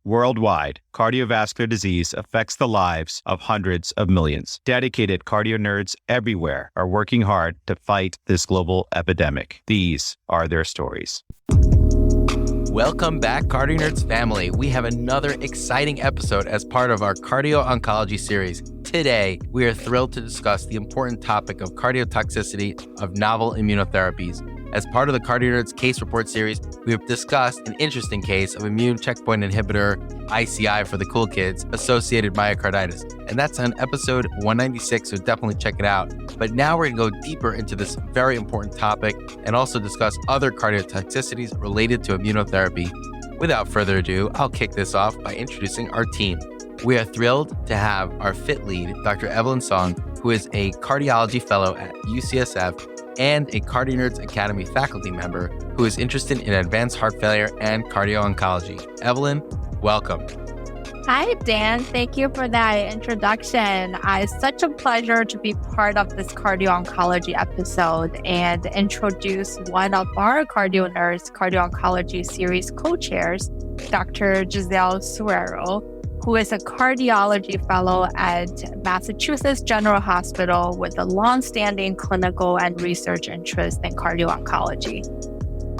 Worldwide, cardiovascular disease affects the lives of hundreds of millions. Dedicated CardioNerds everywhere are working hard to fight this global epidemic. These are their stories. Welcome back, CardioNerds family. We have another exciting episode as part of our CardioOncology series. Today, we are thrilled to discuss the important topic of cardiotoxicity of novel immunotherapies. As part of the CardioNerds case report series, we have discussed an interesting case of immune checkpoint inhibitor, ICI for the cool kids, associated myocarditis. And that's on episode 196, so definitely check it out. But now we're going to go deeper into this very important topic and also discuss other cardiotoxicities related to immunotherapy. Without further ado, I'll kick this off by introducing our team. We are thrilled to have our FIT lead, Dr. Evelyn Song, who is a cardiology fellow at UCSF and a CardioNerds Academy faculty member who is interested in advanced heart failure and cardio-oncology. Evelyn, welcome. Hi, Dan. Thank you for that introduction. It's such a pleasure to be part of this cardio-oncology episode and introduce one of our CardioNerds cardio-oncology series co-chairs, Dr. Giselle Suero, who is a cardiology fellow at Massachusetts General Hospital with a long-standing clinical and research interest in cardio-oncology.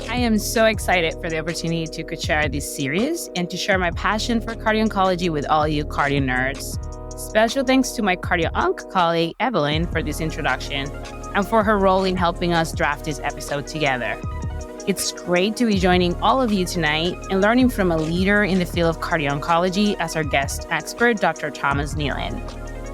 I am so excited for the opportunity to co-chair this series and to share my passion for cardio-oncology with all you cardio nerds. Special thanks to my cardio-onc colleague, Evelyn, for this introduction and for her role in helping us draft this episode together. It's great to be joining all of you tonight and learning from a leader in the field of cardio-oncology as our guest expert, Dr. Tomas Neilan.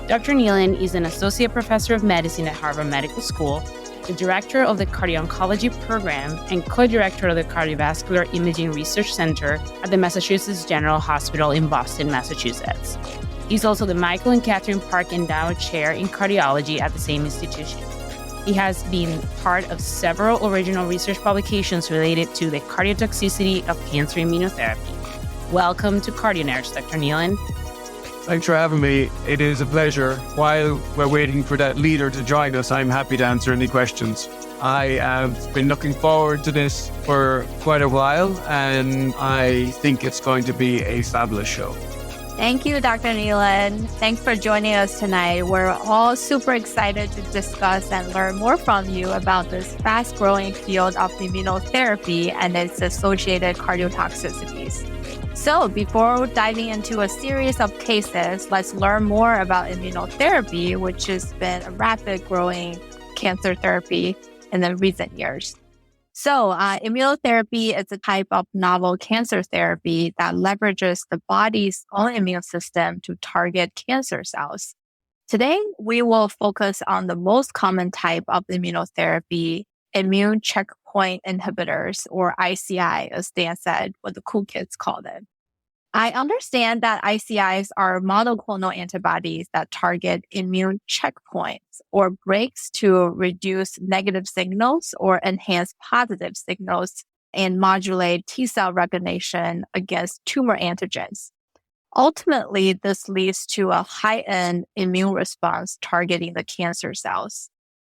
Dr. Neilan is an associate professor of medicine at Harvard Medical School, the director of the cardio-oncology program, and co-director of the Cardiovascular Imaging Research Center at the Massachusetts General Hospital in Boston, Massachusetts. He's also the Michael and Catherine Park Endowed Chair in Cardiology at the same institution. He has been part of several original research publications related to the cardiotoxicity of cancer immunotherapy. Welcome to CardioNerds, Dr. Neilan. Thanks for having me. It is a pleasure. While we're waiting for that leader to join us, I'm happy to answer any questions. I have been looking forward to this for quite a while, and I think it's going to be a fabulous show. Thank you, Dr. Neilan. Thanks for joining us tonight. We're all super excited to discuss and learn more from you about this fast-growing field of immunotherapy and its associated cardiotoxicities. So before diving into a series of cases, let's learn more about immunotherapy, which has been a rapid growing cancer therapy in the recent years. So immunotherapy is a type of novel cancer therapy that leverages the body's own immune system to target cancer cells. Today, we will focus on the most common type of immunotherapy, immune checkpoint inhibitors, or ICI, as Dan said, what the cool kids call them. I understand that ICIs are monoclonal antibodies that target immune checkpoints or breaks to reduce negative signals or enhance positive signals and modulate T-cell recognition against tumor antigens. Ultimately, this leads to a heightened immune response targeting the cancer cells.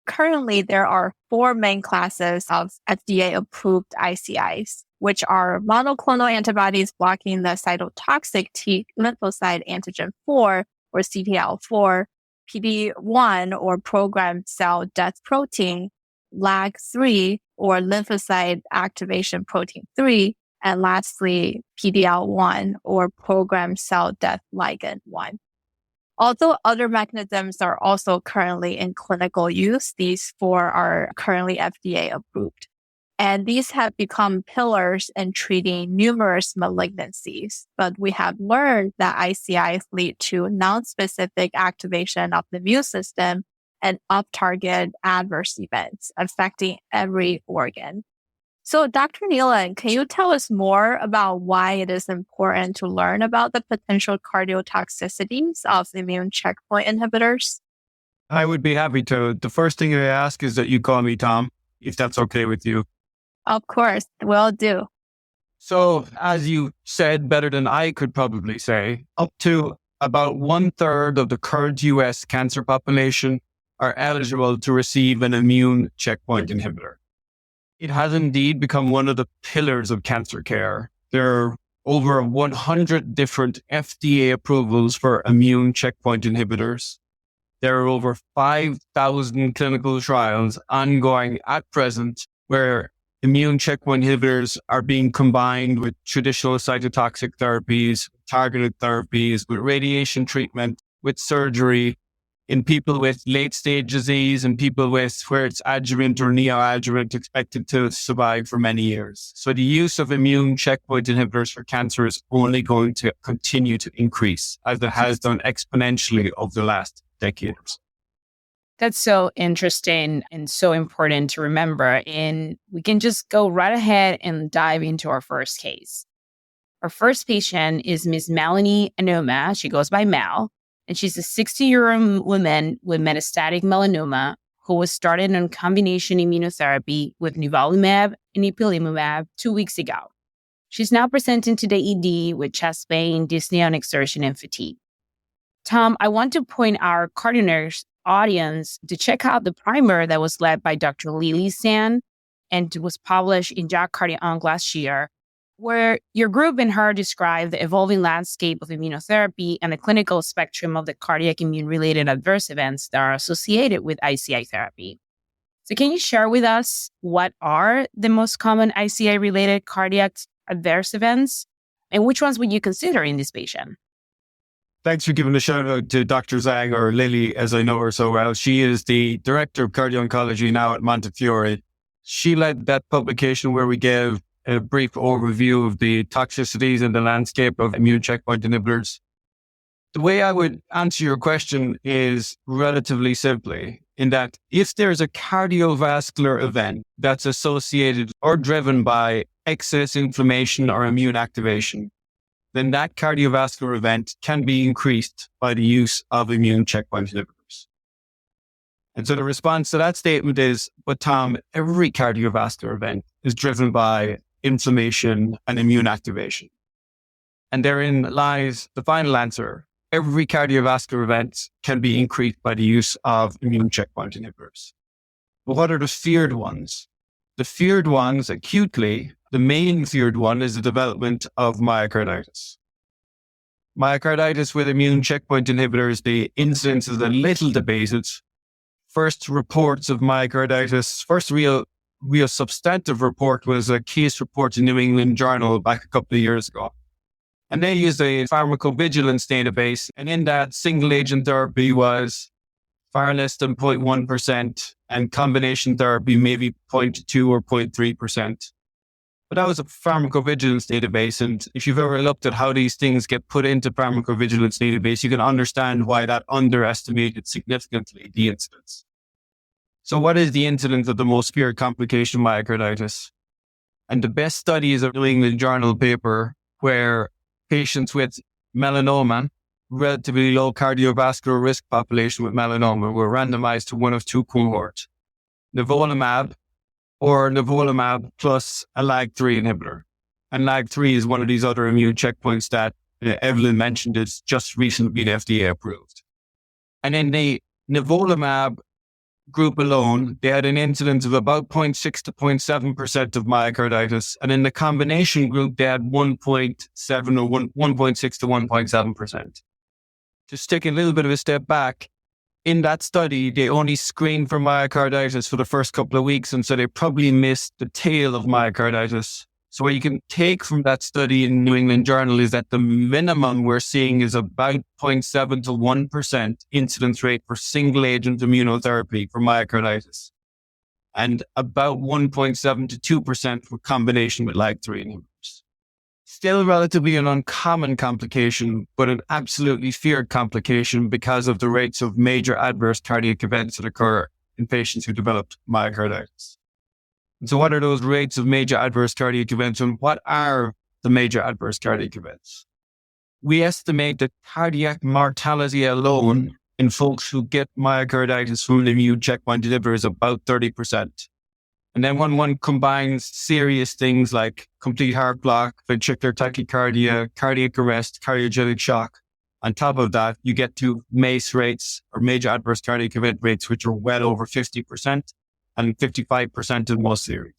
Currently, there are 4 main classes of FDA-approved ICIs, which are monoclonal antibodies blocking the cytotoxic T lymphocyte antigen 4 or CTLA4, PD-1 or programmed cell death protein, LAG-3 or lymphocyte activation protein 3, and lastly, PD-L1 or programmed cell death ligand 1. Although other mechanisms are also currently in clinical use, these 4 are currently FDA approved. And these have become pillars in treating numerous malignancies. But we have learned that ICIs lead to non-specific activation of the immune system and off-target adverse events affecting every organ. So Dr. Neilan, can you tell us more about why it is important to learn about the potential cardiotoxicities of immune checkpoint inhibitors? I would be happy to. The first thing I ask is that you call me Tom, if that's okay with you. Of course, will do. So, as you said better than I could probably say, up to about 1/3 of the current US cancer population are eligible to receive an immune checkpoint inhibitor. It has indeed become one of the pillars of cancer care. There are over 100 different FDA approvals for immune checkpoint inhibitors. There are over 5,000 clinical trials ongoing at present where immune checkpoint inhibitors are being combined with traditional cytotoxic therapies, targeted therapies, with radiation treatment, with surgery, in people with late-stage disease and people with where it's adjuvant or neoadjuvant expected to survive for many years. So the use of immune checkpoint inhibitors for cancer is only going to continue to increase, as it has done exponentially over the last decades. That's so interesting and so important to remember. And we can just go right ahead and dive into our first case. Our first patient is Miss Melanie Anoma. She goes by Mal, and she's a 60-year-old woman with metastatic melanoma who was started on combination immunotherapy with nivolumab and ipilimumab 2 weeks ago. She's now presenting to the ED with chest pain, dyspnea on exertion, and fatigue. Tom, I want to point our CardioNerds audience to check out the primer that was led by Dr. Lily San and was published in JACC CardioOnc last year, where your group and her described the evolving landscape of immunotherapy and the clinical spectrum of the cardiac immune-related adverse events that are associated with ICI therapy. So can you share with us what are the most common ICI-related cardiac adverse events, and which ones would you consider in this patient? Thanks for giving a shout out to Dr. Zhang, or Lily, as I know her so well. She is the director of CardioOncology now at Montefiore. She led that publication where we gave a brief overview of the toxicities and the landscape of immune checkpoint inhibitors. The way I would answer your question is relatively simply, in that if there's a cardiovascular event that's associated or driven by excess inflammation or immune activation, then that cardiovascular event can be increased by the use of immune checkpoint inhibitors. And so the response to that statement is, but Tom, every cardiovascular event is driven by inflammation and immune activation. And therein lies the final answer. Every cardiovascular event can be increased by the use of immune checkpoint inhibitors. But what are the feared ones? The feared ones acutely, the main feared one is the development of myocarditis. Myocarditis with immune checkpoint inhibitors, the incidence is a little debated. First reports of myocarditis, first real substantive report was a case report in New England Journal back a couple of years ago. And they used a pharmacovigilance database, and in that single agent therapy was far less than 0.1%, and combination therapy maybe 0.2 or 0.3%. But that was a pharmacovigilance database, and if you've ever looked at how these things get put into pharmacovigilance database, you can understand why that underestimated significantly the incidence. So what is the incidence of the most feared complication of myocarditis? And the best study is a New England Journal paper where patients with melanoma, relatively low cardiovascular risk population with melanoma, were randomized to one of two cohorts, nivolumab or nivolumab plus a LAG-3 inhibitor. And LAG-3 is one of these other immune checkpoints that Evelyn mentioned is just recently been FDA approved. And in the nivolumab group alone, they had an incidence of about 0.6 to 0.7% of myocarditis. And in the combination group, they had 1.6 to 1.7%. Just take a little bit of a step back. In that study, they only screened for myocarditis for the first couple of weeks. And so they probably missed the tail of myocarditis. So what you can take from that study in New England Journal is that the minimum we're seeing is about 0.7 to 1% incidence rate for single agent immunotherapy for myocarditis, and about 1.7 to 2% for combination with LAG-3 inhibitors. Still relatively an uncommon complication, but an absolutely feared complication because of the rates of major adverse cardiac events that occur in patients who developed myocarditis. And so what are those rates of major adverse cardiac events, and what are the major adverse cardiac events? We estimate that cardiac mortality alone in folks who get myocarditis from an immune checkpoint inhibitor is about 30%. And then when one combines serious things like complete heart block, ventricular tachycardia, cardiac arrest, cardiogenic shock, on top of that, you get to MACE rates, or major adverse cardiac event rates, which are well over 50%. And 55% in most series.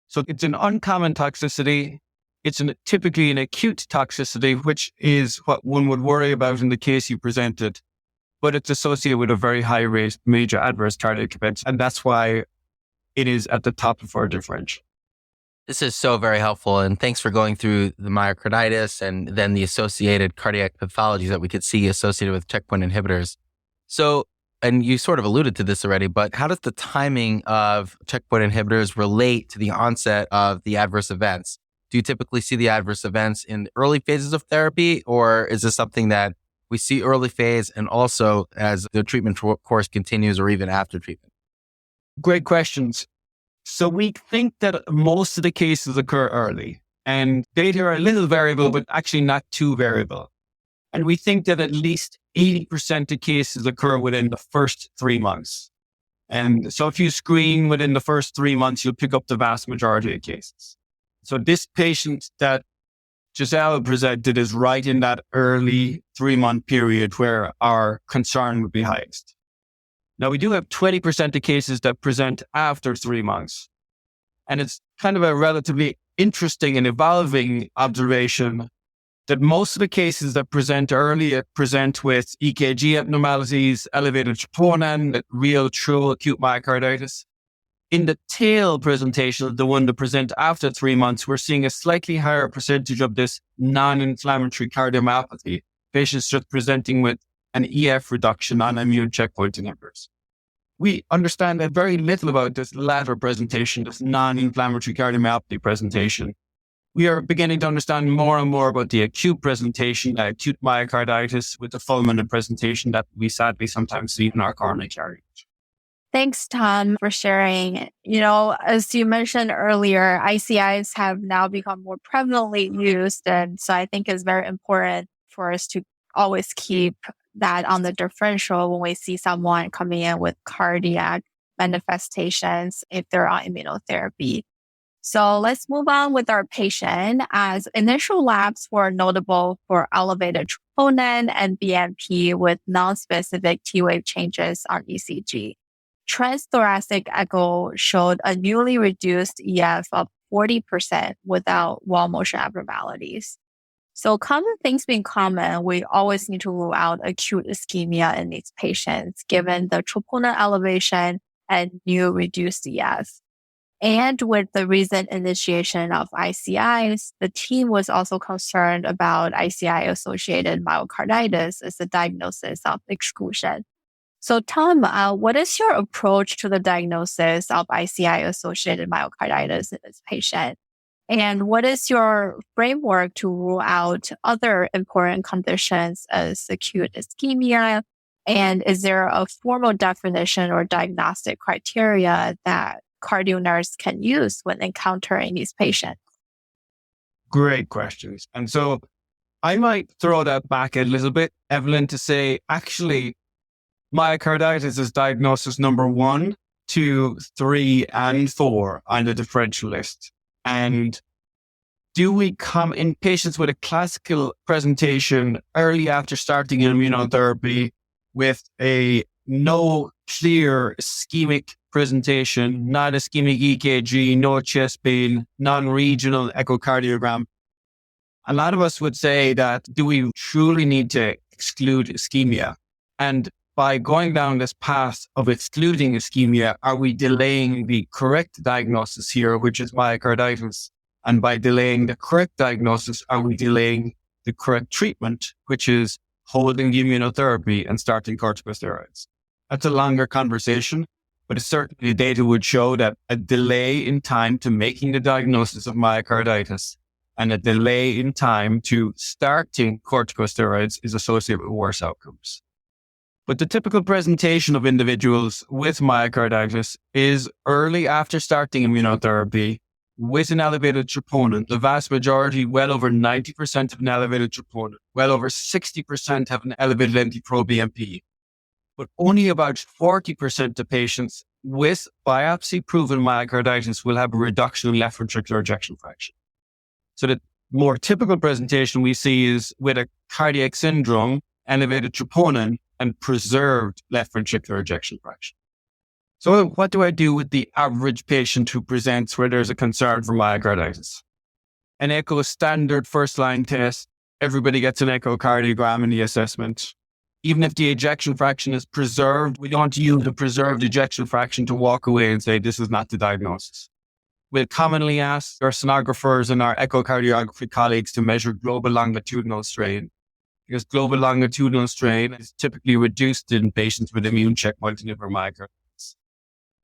So it's an uncommon toxicity. It's typically an acute toxicity, which is what one would worry about in the case you presented, but it's associated with a very high rate of major adverse cardiac events. And that's why it is at the top of our differential. This is so very helpful. And thanks for going through the myocarditis and then the associated cardiac pathologies that we could see associated with checkpoint inhibitors. So, and you sort of alluded to this already, but how does the timing of checkpoint inhibitors relate to the onset of the adverse events? Do you typically see the adverse events in early phases of therapy, or is this something that we see early phase and also as the treatment course continues or even after treatment? Great questions. So we think that most of the cases occur early, and data are a little variable, but actually not too variable. And we think that at least 80% of cases occur within the first 3 months. And so if you screen within the first 3 months, you'll pick up the vast majority of cases. So this patient that Giselle presented is right in that early 3-month period where our concern would be highest. Now, we do have 20% of cases that present after 3 months. And it's kind of a relatively interesting and evolving observation that most of the cases that present early present with EKG abnormalities, elevated troponin, real true acute myocarditis. In the tail presentation, the one that present after 3 months, we're seeing a slightly higher percentage of this non-inflammatory cardiomyopathy, patients just presenting with an EF reduction on immune checkpoint inhibitors. We understand very little about this latter presentation, this non-inflammatory cardiomyopathy presentation. We are beginning to understand more and more about the acute presentation, acute myocarditis with the fulminant presentation that we sadly sometimes see in our coronary cardiology. Thanks, Tom, for sharing. As you mentioned earlier, ICIs have now become more prevalently used. And so I think it's very important for us to always keep that on the differential when we see someone coming in with cardiac manifestations if they're on immunotherapy. So let's move on with our patient, as initial labs were notable for elevated troponin and BNP with non-specific T-wave changes on ECG. Transthoracic echo showed a newly reduced EF of 40% without wall motion abnormalities. So common things being common, we always need to rule out acute ischemia in these patients, given the troponin elevation and new reduced EF. And with the recent initiation of ICIs, the team was also concerned about ICI-associated myocarditis as a diagnosis of exclusion. So Tom, what is your approach to the diagnosis of ICI-associated myocarditis in this patient? And what is your framework to rule out other important conditions as acute ischemia? And is there a formal definition or diagnostic criteria that CardioNerds can use when encountering these patients? Great questions. And so I might throw that back a little bit, Evelyn, to say, actually, myocarditis is diagnosis number 1, 2, 3, and 4 on the differential list. And do we come in patients with a classical presentation early after starting immunotherapy with a no clear ischemic presentation, not ischemic EKG, no chest pain, non-regional echocardiogram? A lot of us would say that, do we truly need to exclude ischemia? And by going down this path of excluding ischemia, are we delaying the correct diagnosis here, which is myocarditis? And by delaying the correct diagnosis, are we delaying the correct treatment, which is holding the immunotherapy and starting corticosteroids? That's a longer conversation, but certainly data would show that a delay in time to making the diagnosis of myocarditis and a delay in time to starting corticosteroids is associated with worse outcomes. But the typical presentation of individuals with myocarditis is early after starting immunotherapy with an elevated troponin. The vast majority, well over 90% have an elevated troponin. Well over 60% have an elevated NT-proBNP. But only about 40% of patients with biopsy-proven myocarditis will have a reduction in left ventricular ejection fraction. So the more typical presentation we see is with a cardiac syndrome, elevated troponin, and preserved left ventricular ejection fraction. So what do I do with the average patient who presents where there's a concern for myocarditis? An echo is standard first-line test. Everybody gets an echocardiogram in the assessment. Even if the ejection fraction is preserved, we don't use the preserved ejection fraction to walk away and say, this is not the diagnosis. We'll commonly ask our sonographers and our echocardiography colleagues to measure global longitudinal strain, because global longitudinal strain is typically reduced in patients with immune checkpoint inhibitor myocarditis.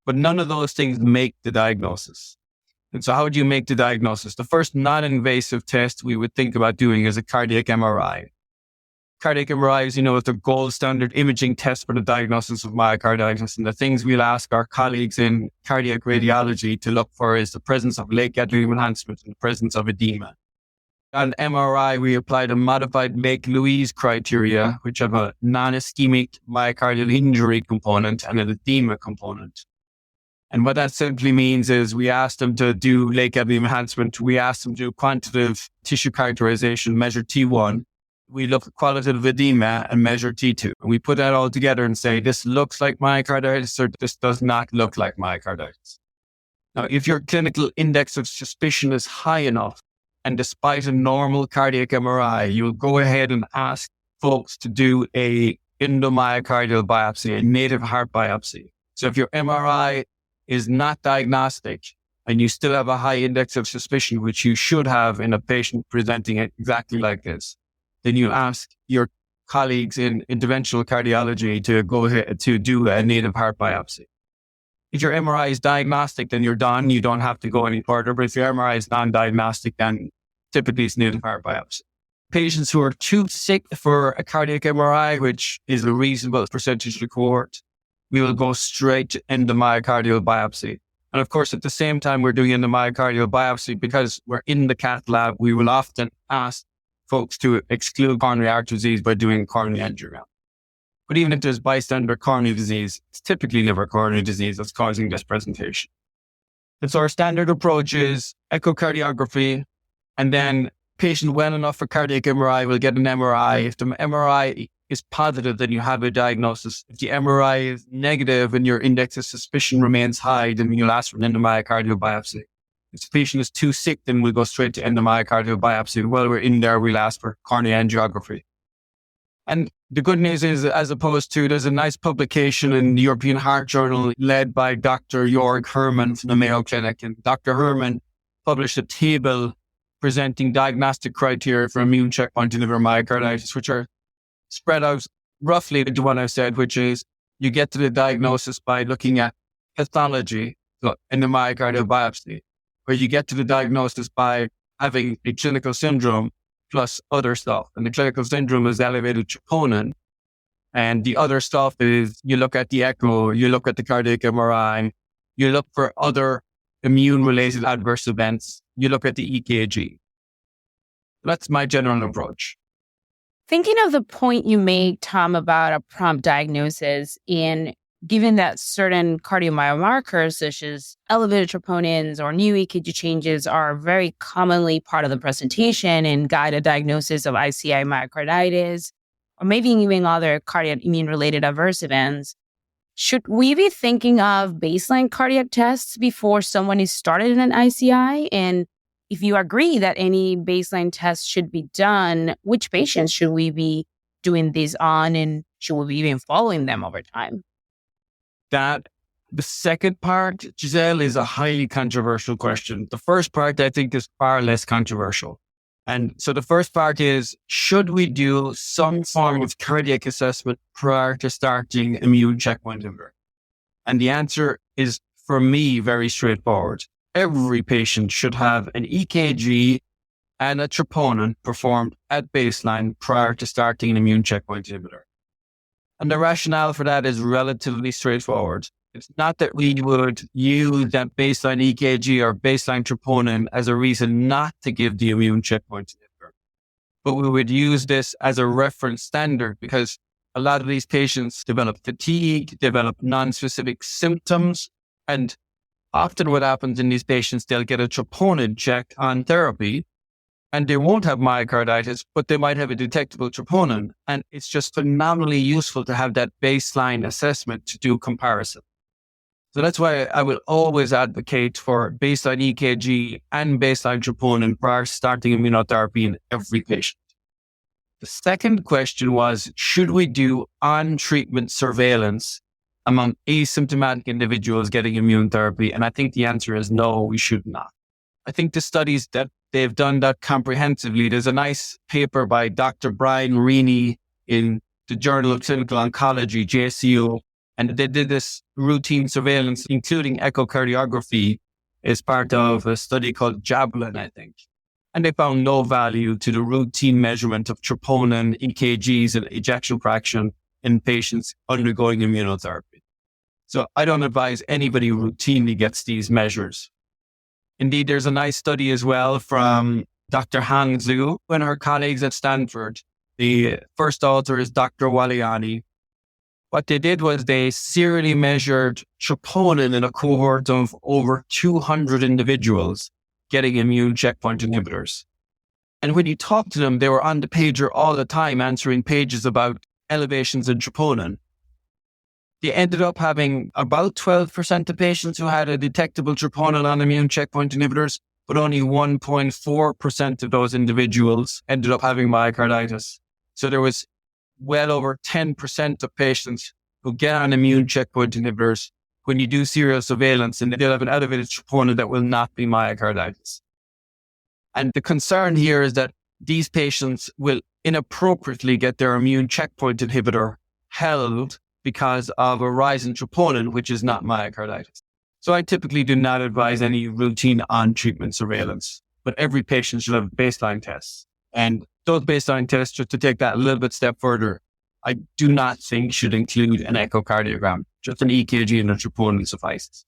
But none of those things make the diagnosis. And so how do you make the diagnosis? The first non-invasive test we would think about doing is a cardiac MRI. Cardiac MRI, as you know, is the gold standard imaging test for the diagnosis of myocarditis. And the things we'll ask our colleagues in cardiac radiology to look for is the presence of late gadolinium enhancement and the presence of edema. On MRI, we applied a modified Lake-Louise criteria, which have a non-ischemic myocardial injury component and an edema component. And what that simply means is we asked them to do late gadolinium enhancement. We asked them to do quantitative tissue characterization, measure T1. We look at qualitative edema and measure T2. And we put that all together and say, this looks like myocarditis or this does not look like myocarditis. Now, if your clinical index of suspicion is high enough, and despite a normal cardiac MRI, you'll go ahead and ask folks to do a endomyocardial biopsy, a native heart biopsy. So if your MRI is not diagnostic and you still have a high index of suspicion, which you should have in a patient presenting it exactly like this, then you ask your colleagues in interventional cardiology to go ahead to do a native heart biopsy. If your MRI is diagnostic, then you're done. You don't have to go any further. But if your MRI is non-diagnostic, then typically it's native heart biopsy. Patients who are too sick for a cardiac MRI, which is a reasonable percentage of the cohort, we will go straight to endomyocardial biopsy. And of course, at the same time we're doing endomyocardial biopsy, because we're in the cath lab, we will often ask folks to exclude coronary artery disease by doing coronary angiogram. But even if there's bystander coronary disease, it's typically liver coronary disease that's causing this presentation. And so our standard approach is echocardiography, and then patient well enough for cardiac MRI will get an MRI. If the MRI is positive, then you have a diagnosis. If the MRI is negative and your index of suspicion remains high, then you'll ask for an endomyocardial biopsy. If the patient is too sick, then we'll go straight to endomyocardial biopsy. While we're in there, we'll ask for coronary angiography. And the good news is, as opposed to, there's a nice publication in the European Heart Journal led by Dr. Jörg Herrmann from the Mayo Clinic. And Dr. Herrmann published a table presenting diagnostic criteria for immune checkpoint inhibitor myocarditis, which are spread out roughly to what I've said, which is you get to the diagnosis by looking at pathology, so endomyocardial biopsy, where you get to the diagnosis by having a clinical syndrome plus other stuff. And the clinical syndrome is elevated troponin. And the other stuff is you look at the echo, you look at the cardiac MRI, you look for other immune-related adverse events, you look at the EKG. That's my general approach. Thinking of the point you made, Tom, about a prompt diagnosis, and given that certain cardiomyomarkers such as elevated troponins or new EKG changes are very commonly part of the presentation and guide a diagnosis of ICI myocarditis, or maybe even other cardiac immune-related adverse events, should we be thinking of baseline cardiac tests before someone is started in an ICI? And if you agree that any baseline tests should be done, which patients should we be doing these on, and should we be even following them over time? The second part, Giselle, is a highly controversial question. The first part, I think, is far less controversial. And so the first part is, should we do some form of cardiac assessment prior to starting immune checkpoint inhibitor? And the answer is, for me, very straightforward. Every patient should have an EKG and a troponin performed at baseline prior to starting an immune checkpoint inhibitor. And the rationale for that is relatively straightforward. It's not that we would use that baseline EKG or baseline troponin as a reason not to give the immune checkpoint inhibitor, but we would use this as a reference standard, because a lot of these patients develop fatigue, develop non-specific symptoms, and often what happens in these patients, they'll get a troponin check on therapy, and they won't have myocarditis, but they might have a detectable troponin. And it's just phenomenally useful to have that baseline assessment to do comparison. So that's why I will always advocate for baseline EKG and baseline troponin prior to starting immunotherapy in every patient. The second question was, should we do on-treatment surveillance among asymptomatic individuals getting immune therapy? And I think the answer is no, we should not. I think the studies that they've done that comprehensively, there's a nice paper by Dr. Brian Reaney in the Journal of Clinical Oncology, JCO, and they did this routine surveillance, including echocardiography, as part of a study called Javelin, I think. And they found no value to the routine measurement of troponin, EKGs, and ejection fraction in patients undergoing immunotherapy. So I don't advise anybody routinely gets these measures. Indeed, there's a nice study as well from Dr. Han Zhu and her colleagues at Stanford. The first author is Dr. Waliani. What they did was they serially measured troponin in a cohort of over 200 individuals getting immune checkpoint inhibitors. And when you talk to them, they were on the pager all the time answering pages about elevations in troponin. They ended up having about 12% of patients who had a detectable troponin on immune checkpoint inhibitors, but only 1.4% of those individuals ended up having myocarditis. So there was well over 10% of patients who get on immune checkpoint inhibitors when you do serial surveillance, and they'll have an elevated troponin that will not be myocarditis. And the concern here is that these patients will inappropriately get their immune checkpoint inhibitor held because of a rise in troponin, which is not myocarditis. So I typically do not advise any routine on-treatment surveillance, but every patient should have baseline tests. And those baseline tests, just to take that a little bit step further, I do not think should include an echocardiogram. Just an EKG and a troponin suffices.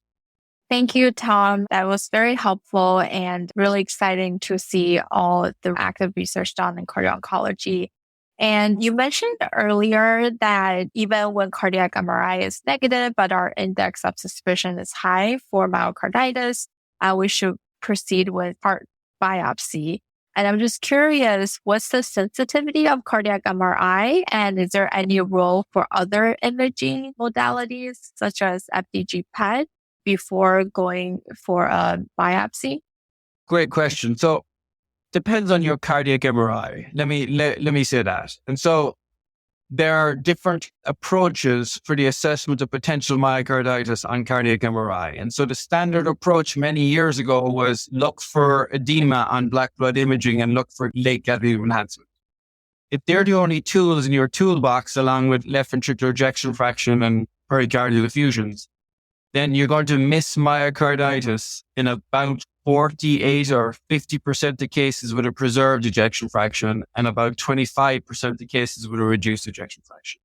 Thank you, Tom. That was very helpful and really exciting to see all the active research done in cardio-oncology. And you mentioned earlier that even when cardiac MRI is negative, but our index of suspicion is high for myocarditis, we should proceed with heart biopsy. And I'm just curious, what's the sensitivity of cardiac MRI? And is there any role for other imaging modalities, such as FDG PET, before going for a biopsy? Great question. So depends on your cardiac MRI. Let me say that. And so there are different approaches for the assessment of potential myocarditis on cardiac MRI. And so the standard approach many years ago was look for edema on black blood imaging and look for late gadolinium enhancement. If they're the only tools in your toolbox, along with left ventricular ejection fraction and pericardial effusions, then you're going to miss myocarditis in about 48 or 50% of cases with a preserved ejection fraction and about 25% of cases with a reduced ejection fraction.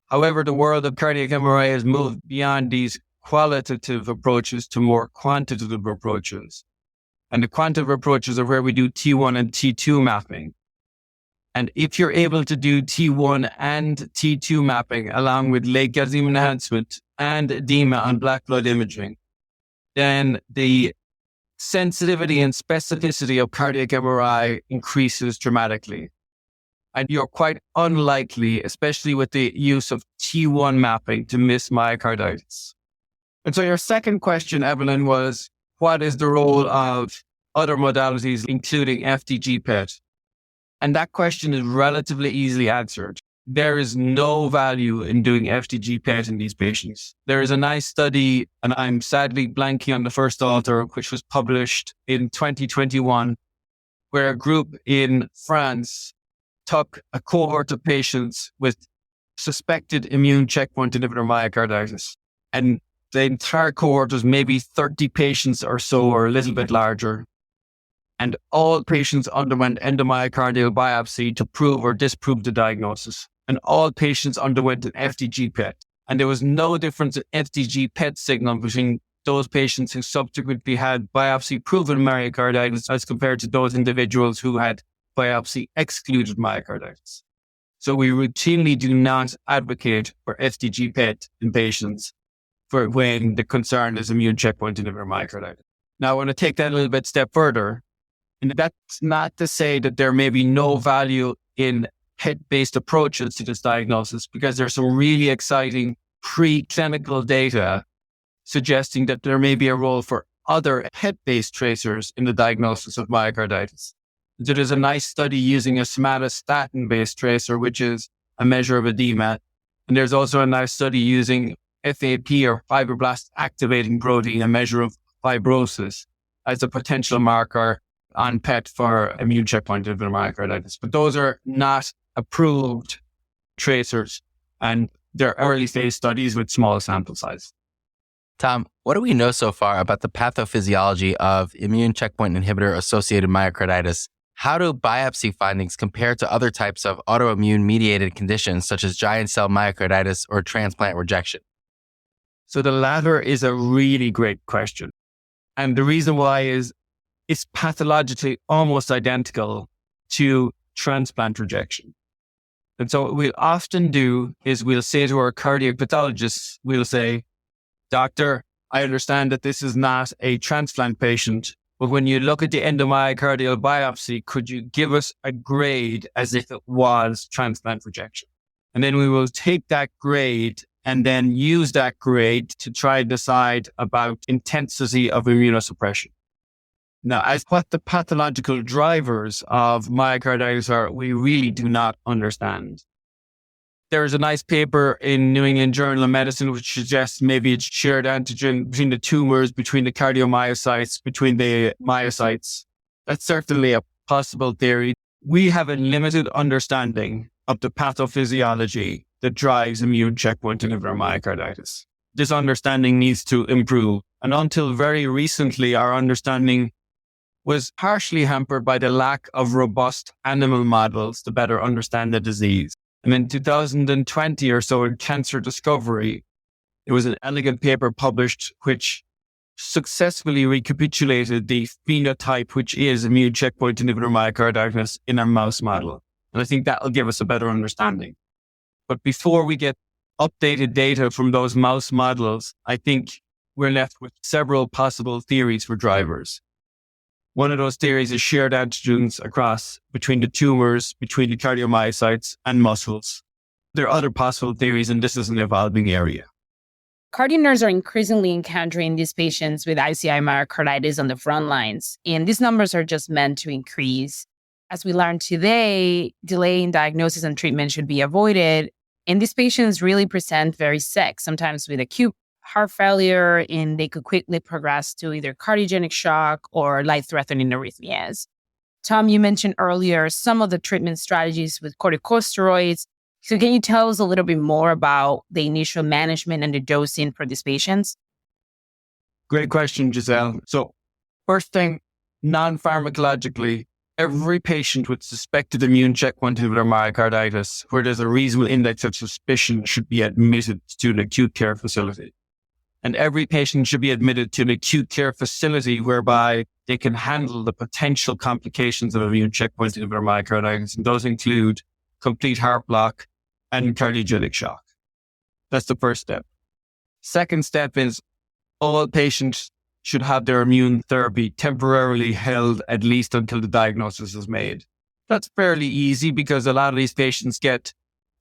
However, the world of cardiac MRI has moved beyond these qualitative approaches to more quantitative approaches. And the quantitative approaches are where we do T1 and T2 mapping. And if you're able to do T1 and T2 mapping along with late gadolinium enhancement and edema on black blood imaging, then the sensitivity and specificity of cardiac MRI increases dramatically. And you're quite unlikely, especially with the use of T1 mapping, to miss myocarditis. And so your second question, Evelyn, was what is the role of other modalities, including FDG PET? And that question is relatively easily answered. There is no value in doing FDG PET in these patients. There is a nice study, and I'm sadly blanking on the first author, which was published in 2021, where a group in France took a cohort of patients with suspected immune checkpoint inhibitor myocarditis. And the entire cohort was maybe 30 patients or so, or a little bit larger. And all patients underwent endomyocardial biopsy to prove or disprove the diagnosis. And all patients underwent an FDG PET. And there was no difference in FDG PET signal between those patients who subsequently had biopsy-proven myocarditis as compared to those individuals who had biopsy-excluded myocarditis. So we routinely do not advocate for FDG PET in patients for when the concern is immune checkpoint inhibitor myocarditis. Now, I want to take that a little bit step further. And that's not to say that there may be no value in PET-based approaches to this diagnosis, because there's some really exciting preclinical data suggesting that there may be a role for other PET-based tracers in the diagnosis of myocarditis. So there's a nice study using a somatostatin-based tracer, which is a measure of edema. And there's also a nice study using FAP, or fibroblast activating protein, a measure of fibrosis, as a potential marker on PET for immune checkpoint inhibitor myocarditis. But those are not approved tracers, and they're early phase studies with small sample size. Tom, what do we know so far about the pathophysiology of immune checkpoint inhibitor associated myocarditis? How do biopsy findings compare to other types of autoimmune mediated conditions such as giant cell myocarditis or transplant rejection? So the latter is a really great question. And the reason why is it's pathologically almost identical to transplant rejection. And so what we'll often do is we'll say to our cardiac pathologists, we'll say, "Doctor, I understand that this is not a transplant patient, but when you look at the endomyocardial biopsy, could you give us a grade as if it was transplant rejection?" And then we will take that grade and then use that grade to try and decide about intensity of immunosuppression. Now, as what the pathological drivers of myocarditis are, we really do not understand. There's a nice paper in New England Journal of Medicine which suggests maybe it's shared antigen between the tumors, between the cardiomyocytes, between the myocytes. That's certainly a possible theory. We have a limited understanding of the pathophysiology that drives immune checkpoint inhibitor myocarditis. This understanding needs to improve. And until very recently, our understanding was partially hampered by the lack of robust animal models to better understand the disease. And in 2020 or so in Cancer Discovery, there was an elegant paper published which successfully recapitulated the phenotype, which is immune checkpoint inhibitor myocarditis in a mouse model. And I think that will give us a better understanding. But before we get updated data from those mouse models, I think we're left with several possible theories for drivers. One of those theories is shared antigens across between the tumors, between the cardiomyocytes and muscles. There are other possible theories, and this is an evolving area. CardioNerds are increasingly encountering these patients with ICI myocarditis on the front lines, and these numbers are just meant to increase. As we learned today, delay in diagnosis and treatment should be avoided, and these patients really present very sick, sometimes with acute heart failure, and they could quickly progress to either cardiogenic shock or life-threatening arrhythmias. Tom, you mentioned earlier some of the treatment strategies with corticosteroids. So can you tell us a little bit more about the initial management and the dosing for these patients? Great question, Giselle. So first thing, non-pharmacologically, every patient with suspected immune checkpoint inhibitor myocarditis, where there's a reasonable index of suspicion, should be admitted to an acute care facility. And every patient should be admitted to an acute care facility whereby they can handle the potential complications of immune checkpoint inhibitor myocarditis. And those include complete heart block and cardiogenic shock. That's the first step. Second step is all patients should have their immune therapy temporarily held at least until the diagnosis is made. That's fairly easy because a lot of these patients get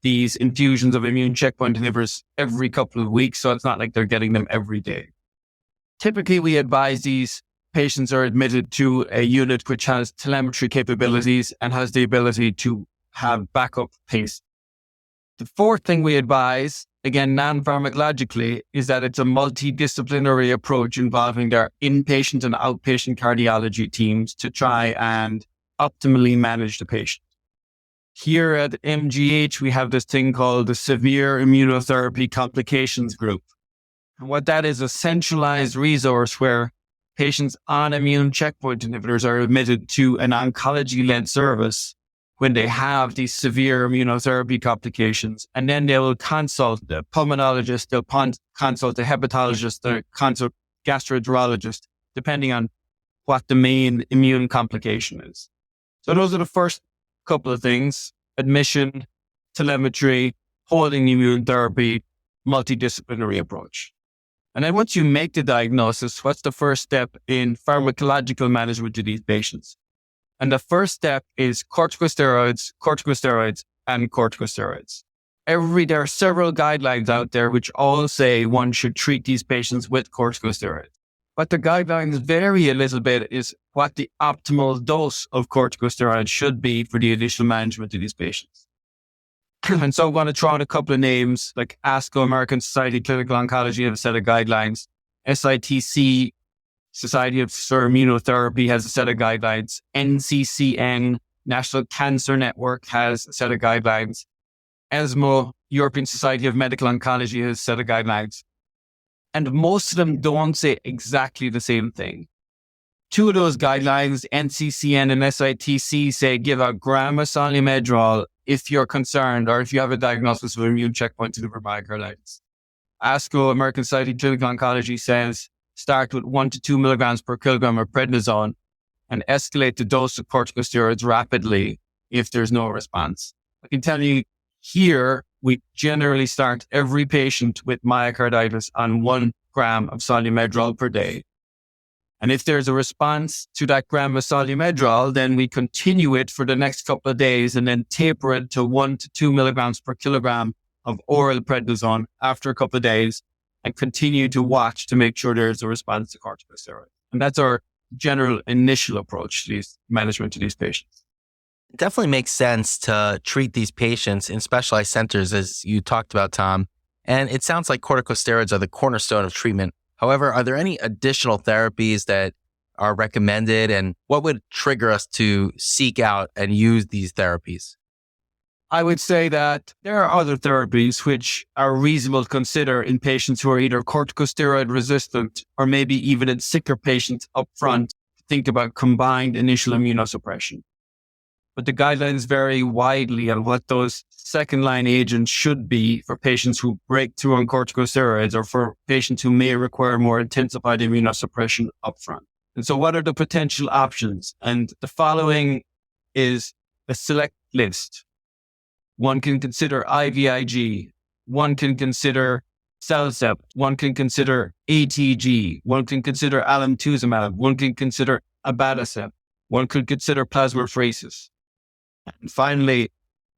these infusions of immune checkpoint inhibitors every couple of weeks, so it's not like they're getting them every day. Typically, we advise these patients are admitted to a unit which has telemetry capabilities and has the ability to have backup pace. The fourth thing we advise, again, non-pharmacologically, is that it's a multidisciplinary approach involving their inpatient and outpatient cardiology teams to try and optimally manage the patient. Here at MGH, we have this thing called the Severe Immunotherapy Complications Group. And what that is, a centralized resource where patients on immune checkpoint inhibitors are admitted to an oncology-led service when they have these severe immunotherapy complications. And then they will consult the pulmonologist, they'll consult the hepatologist, they'll consult gastroenterologist, depending on what the main immune complication is. So those are the first couple of things: admission, telemetry, holding immune therapy, multidisciplinary approach. And then once you make the diagnosis, what's the first step in pharmacological management of these patients? And the first step is corticosteroids, and corticosteroids. There are several guidelines out there which all say one should treat these patients with corticosteroids. But the guidelines vary a little bit is what the optimal dose of corticosteroids should be for the initial management of these patients. And so I'm going to throw out a couple of names, like ASCO, American Society of Clinical Oncology, have a set of guidelines. SITC, Society of Immunotherapy, has a set of guidelines. NCCN, National Cancer Network, has a set of guidelines. ESMO, European Society of Medical Oncology, has a set of guidelines. And most of them don't say exactly the same thing. Two of those guidelines, NCCN and SITC, say give a gram of solumedrol if you're concerned or if you have a diagnosis of immune checkpoint inhibitor myocarditis. ASCO, American Society of Clinical Oncology, says start with 1 to 2 milligrams per kilogram of prednisone and escalate the dose of corticosteroids rapidly if there's no response. I can tell you here, we generally start every patient with myocarditis on 1 gram of solumedrol per day. And if there's a response to that gram of solumedrol, then we continue it for the next couple of days and then taper it to 1 to 2 milligrams per kilogram of oral prednisone after a couple of days and continue to watch to make sure there's a response to corticosteroids. And that's our general initial approach to these management to these patients. It definitely makes sense to treat these patients in specialized centers, as you talked about, Tom. And it sounds like corticosteroids are the cornerstone of treatment. However, are there any additional therapies that are recommended, and what would trigger us to seek out and use these therapies? I would say that there are other therapies which are reasonable to consider in patients who are either corticosteroid resistant or maybe even in sicker patients up front. Think about combined initial immunosuppression. But the guidelines vary widely on what those second-line agents should be for patients who break through on corticosteroids or for patients who may require more intensified immunosuppression upfront. And so what are the potential options? And the following is a select list. One can consider IVIG. One can consider Cellcept. One can consider ATG. One can consider alemtuzumab. One can consider abatacept. One could consider plasmapheresis. And finally,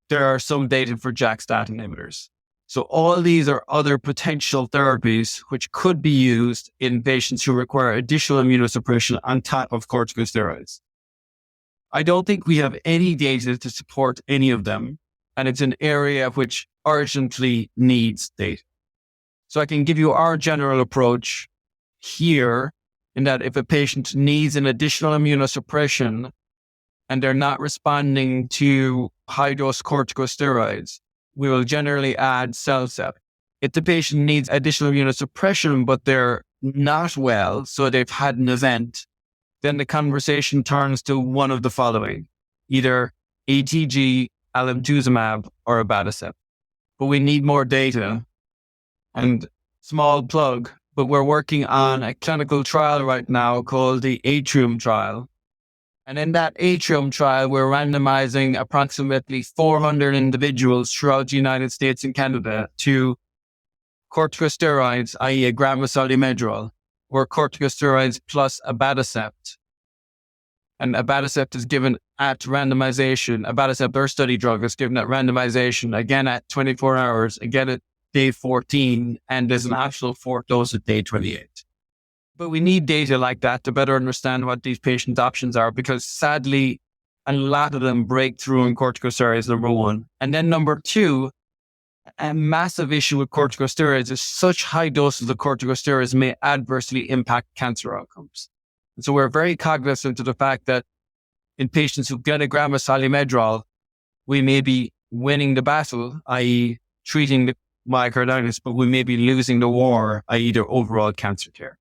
there are some data for JAK-STAT inhibitors. So all these are other potential therapies which could be used in patients who require additional immunosuppression on top of corticosteroids. I don't think we have any data to support any of them, and it's an area which urgently needs data. So I can give you our general approach here in that if a patient needs an additional immunosuppression and they're not responding to high-dose corticosteroids, we will generally add Cellcept. If the patient needs additional immunosuppression, but they're not well, so they've had an event, then the conversation turns to one of the following, either ATG, alemtuzumab, or abatacept. But we need more data. And small plug, but we're working on a clinical trial right now called the Atrium trial. And in that Atrium trial, we're randomizing approximately 400 individuals throughout the United States and Canada to corticosteroids, i.e. a gram of solumedrol, or corticosteroids plus abatacept. And abatacept is given at randomization. Abatacept, our study drug, is given at randomization, again at 24 hours, again at day 14, and there's an actual fourth dose at day 28. But we need data like that to better understand what these patient options are, because sadly, a lot of them break through on corticosteroids, number one. And then number two, a massive issue with corticosteroids is such high doses of corticosteroids may adversely impact cancer outcomes. And so we're very cognizant of the fact that in patients who get a gram of solumedrol, we may be winning the battle, i.e. treating the myocarditis, but we may be losing the war, i.e. their overall cancer care.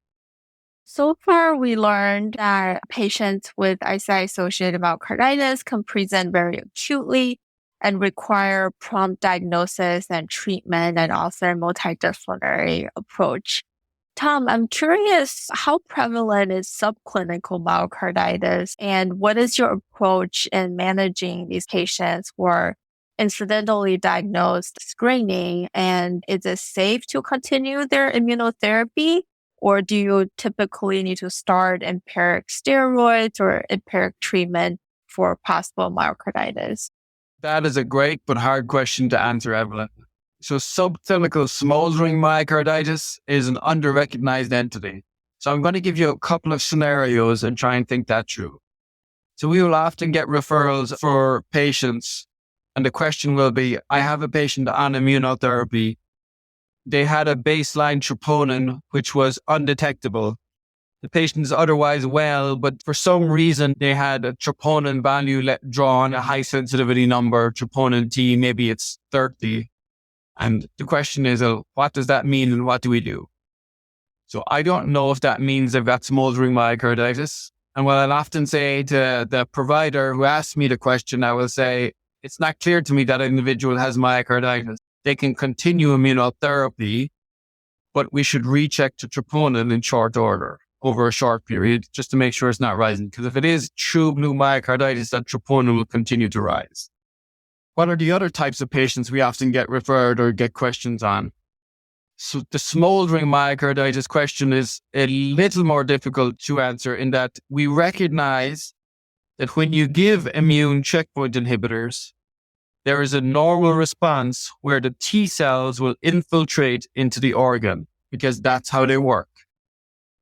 So far, we learned that patients with ICI-associated myocarditis can present very acutely and require prompt diagnosis and treatment and also a multidisciplinary approach. Tom, I'm curious, how prevalent is subclinical myocarditis, and what is your approach in managing these patients who are incidentally diagnosed screening? And is it safe to continue their immunotherapy? Or do you typically need to start empiric steroids or empiric treatment for possible myocarditis? That is a great but hard question to answer, Evelyn. So subclinical smoldering myocarditis is an under-recognized entity. So I'm going to give you a couple of scenarios and try and think that through. So we will often get referrals for patients, and the question will be, I have a patient on immunotherapy. They had a baseline troponin, which was undetectable. The patient is otherwise well, but for some reason, they had a troponin value drawn, a high sensitivity number, troponin T, maybe it's 30. And the question is, what does that mean and what do we do? So I don't know if that means they've got smoldering myocarditis. And what I'll often say to the provider who asks me the question, I will say, it's not clear to me that an individual has myocarditis. They can continue immunotherapy, but we should recheck the troponin in short order over a short period just to make sure it's not rising. Because if it is true blue myocarditis, that troponin will continue to rise. What are the other types of patients we often get referred or get questions on? So the smoldering myocarditis question is a little more difficult to answer in that we recognize that when you give immune checkpoint inhibitors, there is a normal response where the T cells will infiltrate into the organ because that's how they work.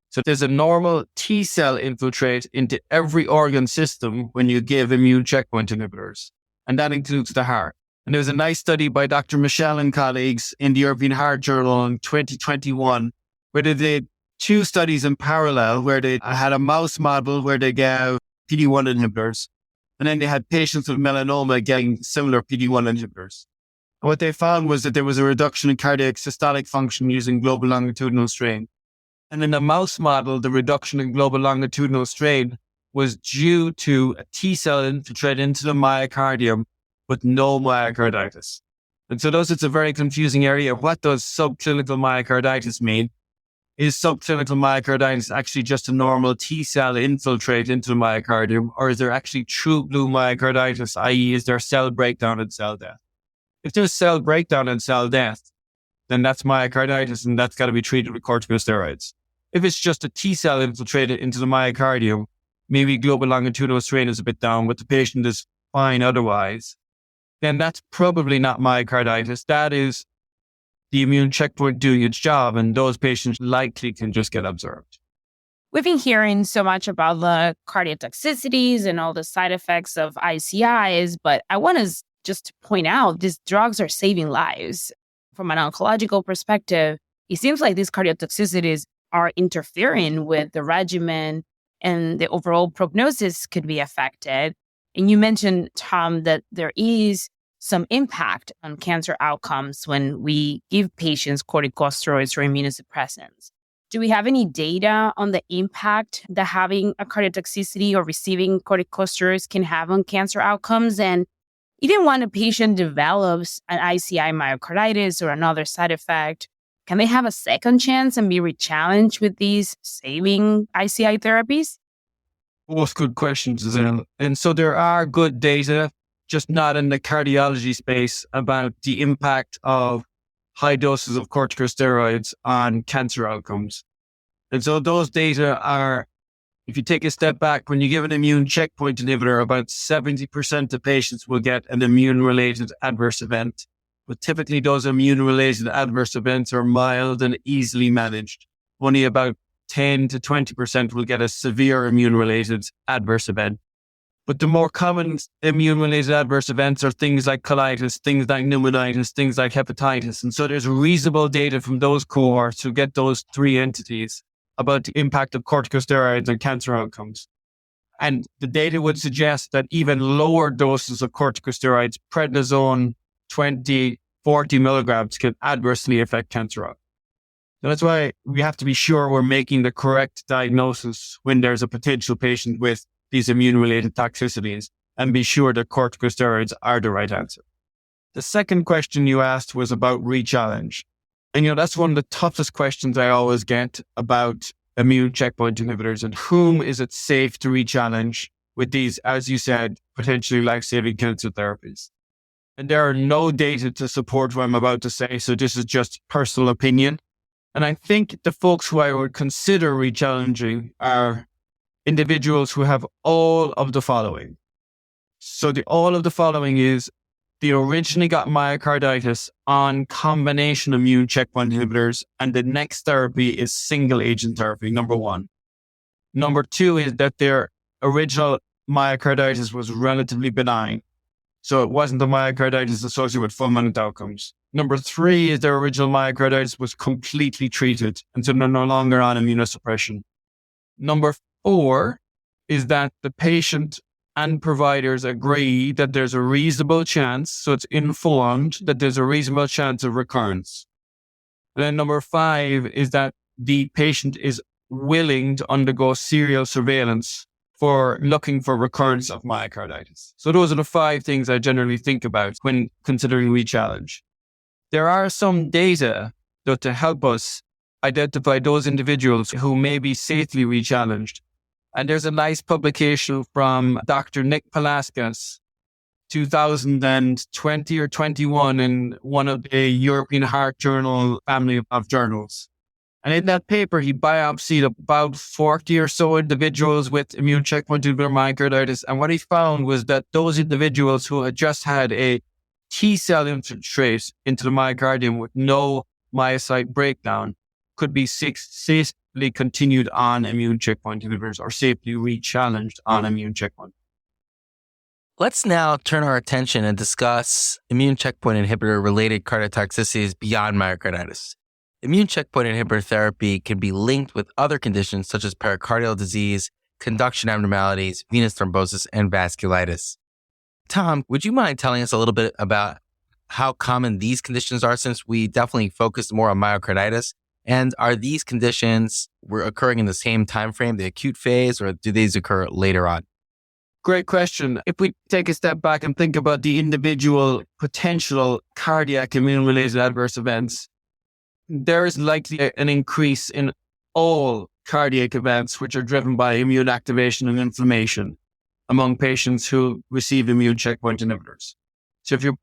So there's a normal T cell infiltrate into every organ system when you give immune checkpoint inhibitors, and that includes the heart. And there was a nice study by Dr. Michel and colleagues in the European Heart Journal in 2021, where they did 2 studies in parallel, where they had a mouse model where they gave PD-1 inhibitors, and then they had patients with melanoma getting similar PD-1 inhibitors. And what they found was that there was a reduction in cardiac systolic function using global longitudinal strain. And in the mouse model, the reduction in global longitudinal strain was due to a T cell infiltrate into the myocardium with no myocarditis. And so those, it's a very confusing area. What does subclinical myocarditis mean? Is subclinical myocarditis actually just a normal T cell infiltrate into the myocardium, or is there actually true blue myocarditis, i.e. is there cell breakdown and cell death? If there's cell breakdown and cell death, then that's myocarditis and that's got to be treated with corticosteroids. If it's just a T cell infiltrated into the myocardium, maybe global longitudinal strain is a bit down, but the patient is fine otherwise, then that's probably not myocarditis. That is the immune checkpoint doing its job, and those patients likely can just get observed. We've been hearing so much about the cardiotoxicities and all the side effects of ICIs, but I want to just point out these drugs are saving lives. From an oncological perspective, it seems like these cardiotoxicities are interfering with the regimen and the overall prognosis could be affected. And you mentioned, Tom, that there is some impact on cancer outcomes when we give patients corticosteroids or immunosuppressants. Do we have any data on the impact that having a cardiotoxicity or receiving corticosteroids can have on cancer outcomes? And even when a patient develops an ICI myocarditis or another side effect, can they have a second chance and be rechallenged with these saving ICI therapies? Both good questions, Azelle. And so there are good data, just not in the cardiology space, about the impact of high doses of corticosteroids on cancer outcomes. And so those data are, if you take a step back, when you give an immune checkpoint inhibitor, about 70% of patients will get an immune-related adverse event. But typically those immune-related adverse events are mild and easily managed. Only about 10 to 20% will get a severe immune-related adverse event. But the more common immune-related adverse events are things like colitis, things like pneumonitis, things like hepatitis. And so there's reasonable data from those cohorts who get those 3 entities about the impact of corticosteroids on cancer outcomes. And the data would suggest that even lower doses of corticosteroids, prednisone, 20, 40 milligrams, can adversely affect cancer outcomes. So that's why we have to be sure we're making the correct diagnosis when there's a potential patient with these immune-related toxicities and be sure that corticosteroids are the right answer. The second question you asked was about rechallenge. And, that's one of the toughest questions I always get about immune checkpoint inhibitors and whom is it safe to rechallenge with these, as you said, potentially life-saving cancer therapies. And there are no data to support what I'm about to say, so this is just personal opinion. And I think the folks who I would consider rechallenging are individuals who have all of the following. So all of the following is they originally got myocarditis on combination immune checkpoint inhibitors, and the next therapy is single agent therapy, number one. Number two is that their original myocarditis was relatively benign. So it wasn't the myocarditis associated with fulminant outcomes. Number three is their original myocarditis was completely treated, and so they're no longer on immunosuppression. Number four is that the patient and providers agree that there's a reasonable chance, so it's informed that there's a reasonable chance of recurrence. And then number five is that the patient is willing to undergo serial surveillance for looking for recurrence of myocarditis. So those are the five things I generally think about when considering Rechallenge. There are some data, though, to help us identify those individuals who may be safely rechallenged. And there's a nice publication from Dr. Nick Palaskas, 2020 or 21, in one of the European Heart Journal family of journals. And in that paper, he biopsied about 40 or so individuals with immune checkpoint inhibitor myocarditis. And what he found was that those individuals who had just had a T-cell infiltrate into the myocardium with no myocyte breakdown could be safely continued on immune checkpoint inhibitors or safely rechallenged on immune checkpoint. Let's now turn our attention and discuss immune checkpoint inhibitor related cardiotoxicities beyond myocarditis. Immune checkpoint inhibitor therapy can be linked with other conditions such as pericardial disease, conduction abnormalities, venous thrombosis, and vasculitis. Tom, would you mind telling us a little bit about how common these conditions are, since we definitely focused more on myocarditis? And are these conditions occurring in the same time frame, the acute phase, or do these occur later on? Great question. If we take a step back and think about the individual potential cardiac immune-related adverse events, there is likely an increase in all cardiac events which are driven by immune activation and inflammation among patients who receive immune checkpoint inhibitors. So if you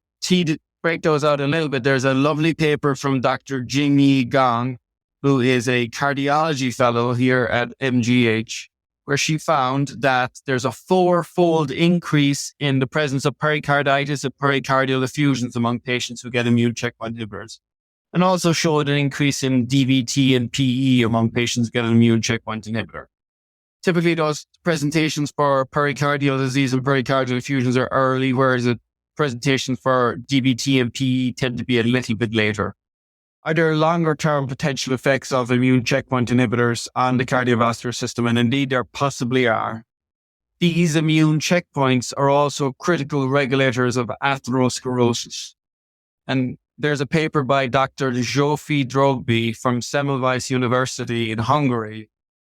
break those out a little bit, there's a lovely paper from Dr. Jingyi Gong, who is a cardiology fellow here at MGH, where she found that there's a 4-fold increase in the presence of pericarditis and pericardial effusions among patients who get immune checkpoint inhibitors, and also showed an increase in DVT and PE among patients who get an immune checkpoint inhibitor. Typically, those presentations for pericardial disease and pericardial effusions are early, whereas the presentations for DVT and PE tend to be a little bit later. Are there longer-term potential effects of immune checkpoint inhibitors on the cardiovascular system? And indeed, there possibly are. These immune checkpoints are also critical regulators of atherosclerosis. And there's a paper by Dr. Zsófi Drogby from Semmelweis University in Hungary,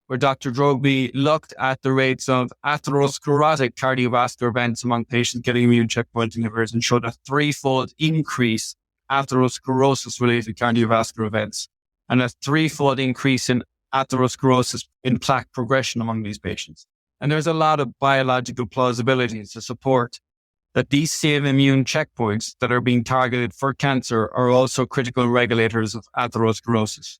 where Dr. Drogby looked at the rates of atherosclerotic cardiovascular events among patients getting immune checkpoint inhibitors and showed a 3-fold increase atherosclerosis-related cardiovascular events and a 3-fold increase in atherosclerosis in plaque progression among these patients. And there's a lot of biological plausibility to support that these same immune checkpoints that are being targeted for cancer are also critical regulators of atherosclerosis.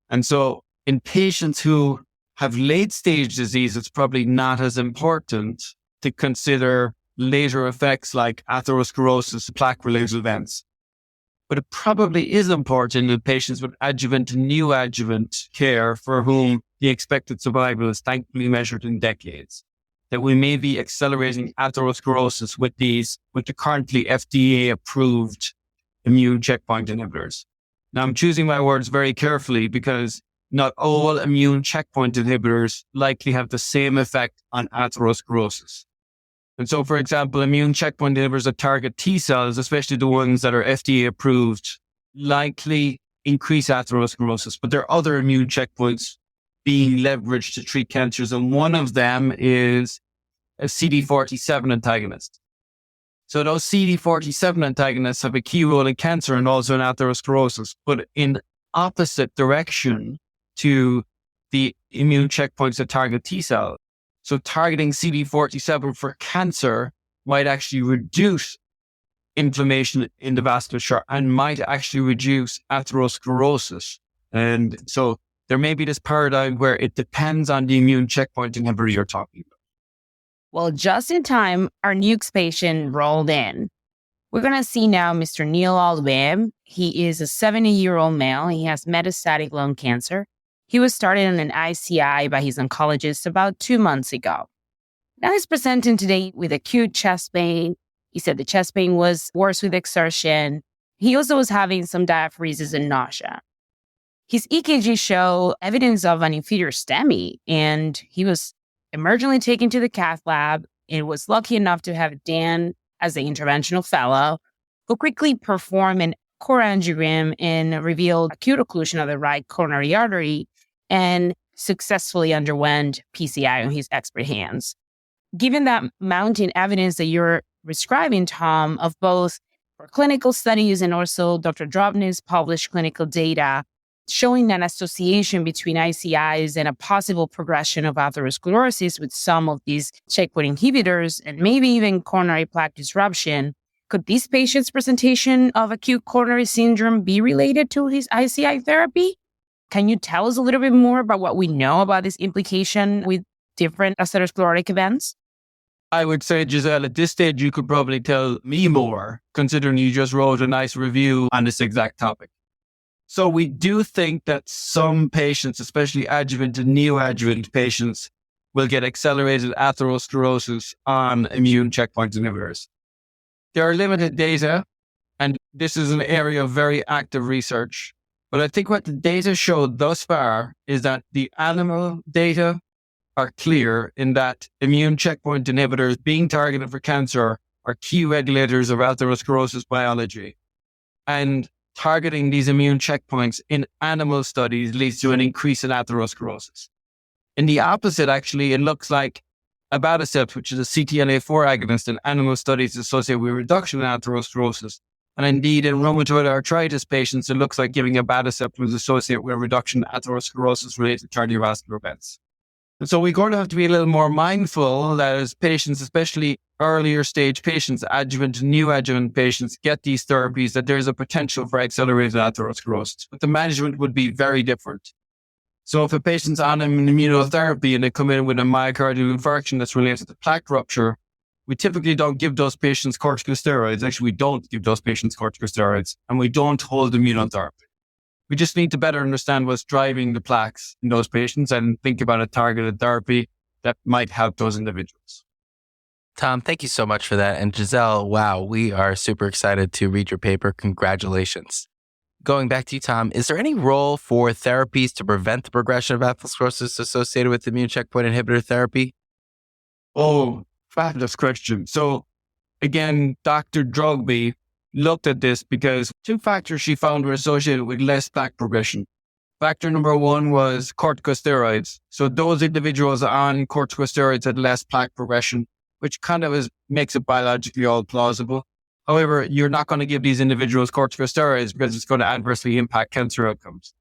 And so in patients who have late-stage disease, it's probably not as important to consider later effects like atherosclerosis, plaque-related events. But it probably is important in patients with adjuvant and neoadjuvant care for whom the expected survival is thankfully measured in decades, that we may be accelerating atherosclerosis with the currently FDA-approved immune checkpoint inhibitors. Now, I'm choosing my words very carefully because not all immune checkpoint inhibitors likely have the same effect on atherosclerosis. And so, for example, immune checkpoint inhibitors that target T cells, especially the ones that are FDA approved, likely increase atherosclerosis. But there are other immune checkpoints being leveraged to treat cancers. And one of them is a CD47 antagonist. So those CD47 antagonists have a key role in cancer and also in atherosclerosis, but in opposite direction to the immune checkpoints that target T cells. So targeting CD47 for cancer might actually reduce inflammation in the vasculature and might actually reduce atherosclerosis. And so there may be this paradigm where it depends on the immune checkpoint inhibitor you're talking about. Well, just in time, our nukes patient rolled in. We're going to see now Mr. Neilan. He is a 70-year-old male. He has metastatic lung cancer. He was started on an ICI by his oncologist about 2 months ago. Now he's presenting today with acute chest pain. He said the chest pain was worse with exertion. He also was having some diaphoresis and nausea. His EKG showed evidence of an inferior STEMI, and he was emergently taken to the cath lab and was lucky enough to have Dan as the interventional fellow, who quickly performed an core angiogram and revealed acute occlusion of the right coronary artery and successfully underwent PCI on his expert hands. Given that mounting evidence that you're describing, Tom, of both for clinical studies and also Dr. Drobny's published clinical data showing an association between ICIs and a possible progression of atherosclerosis with some of these checkpoint inhibitors and maybe even coronary plaque disruption, could this patient's presentation of acute coronary syndrome be related to his ICI therapy? Can you tell us a little bit more about what we know about this implication with different atherosclerotic events? I would say, Giselle, at this stage, you could probably tell me more, considering you just wrote a nice review on this exact topic. So we do think that some patients, especially adjuvant and neoadjuvant patients, will get accelerated atherosclerosis on immune checkpoint inhibitors. There are limited data, and this is an area of very active research. But I think what the data showed thus far is that the animal data are clear in that immune checkpoint inhibitors being targeted for cancer are key regulators of atherosclerosis biology. And targeting these immune checkpoints in animal studies leads to an increase in atherosclerosis. In the opposite, actually, it looks like abatacept, which is a CTLA-4 agonist in animal studies associated with reduction in atherosclerosis. And indeed, in rheumatoid arthritis patients, it looks like giving abatacept was associated with a reduction in atherosclerosis-related cardiovascular events. And so we're going to have to be a little more mindful that as patients, especially earlier stage patients, adjuvant and neoadjuvant patients, get these therapies, that there's a potential for accelerated atherosclerosis. But the management would be very different. So if a patient's on an immunotherapy and they come in with a myocardial infarction that's related to plaque rupture, we typically don't give those patients corticosteroids. Actually, we don't give those patients corticosteroids, and we don't hold immunotherapy. We just need to better understand what's driving the plaques in those patients and think about a targeted therapy that might help those individuals. Tom, thank you so much for that. And Giselle, wow, we are super excited to read your paper. Congratulations. Going back to you, Tom, is there any role for therapies to prevent the progression of atherosclerosis associated with immune checkpoint inhibitor therapy? Oh, fabulous question. So again, Dr. Drogby looked at this because two factors she found were associated with less plaque progression. Factor number one was corticosteroids. So those individuals on corticosteroids had less plaque progression, which kind of makes it biologically all plausible. However, you're not going to give these individuals corticosteroids because it's going to adversely impact cancer outcomes.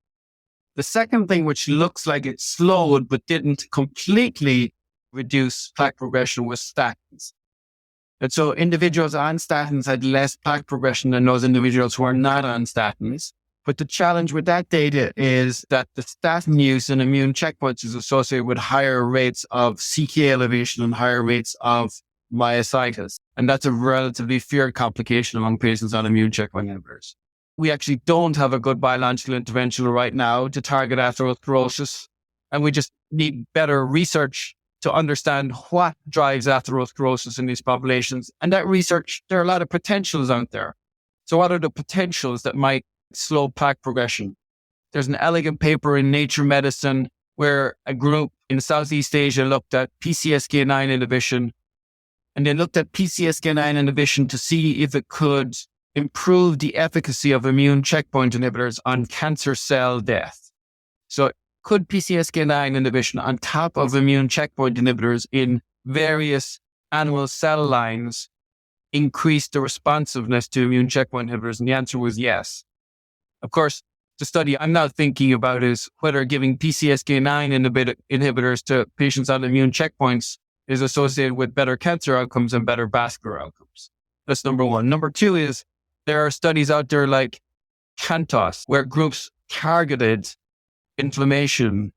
The second thing, which looks like it slowed but didn't completely reduce plaque progression, was statins. And so individuals on statins had less plaque progression than those individuals who are not on statins. But the challenge with that data is that the statin use in immune checkpoints is associated with higher rates of CK elevation and higher rates of myositis. And that's a relatively feared complication among patients on immune checkpoint inhibitors. We actually don't have a good biological intervention right now to target atherosclerosis. And we just need better research to understand what drives atherosclerosis in these populations. And that research, there are a lot of potentials out there. So what are the potentials that might slow plaque progression? There's an elegant paper in Nature Medicine where a group in Southeast Asia looked at PCSK9 inhibition, and they looked at PCSK9 inhibition to see if it could improve the efficacy of immune checkpoint inhibitors on cancer cell death. So could PCSK9 inhibition on top of immune checkpoint inhibitors in various animal cell lines increase the responsiveness to immune checkpoint inhibitors? And the answer was yes. Of course, the study I'm now thinking about is whether giving PCSK9 inhibitors to patients on immune checkpoints is associated with better cancer outcomes and better vascular outcomes. That's number one. Number two is there are studies out there like CANTOS, where groups targeted inflammation.